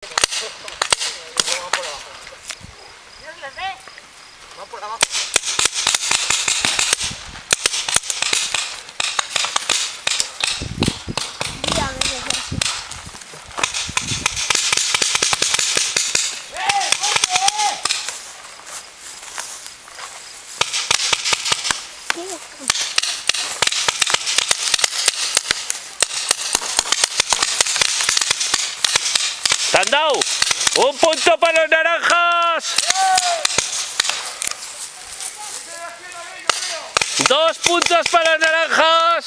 Va por abajo. ¡Te han dado! ¡Un punto para los naranjas! 2 puntos para los naranjas.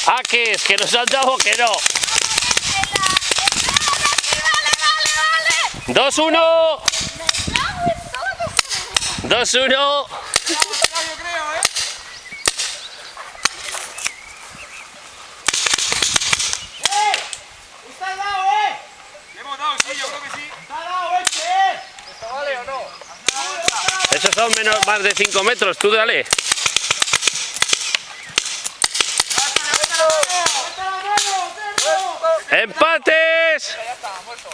Ah, ¿qué es? ¿Que nos han dado o que no? 2-1. 2-1. ¿Está al lado, Le hemos dado, sí, yo creo que sí. ¿Está al lado, ¿Esto vale o no? Esos son más de 5 metros, tú dale. ¡Empates! Ya está, muerto.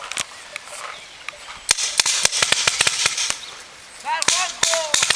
¡Juanjo!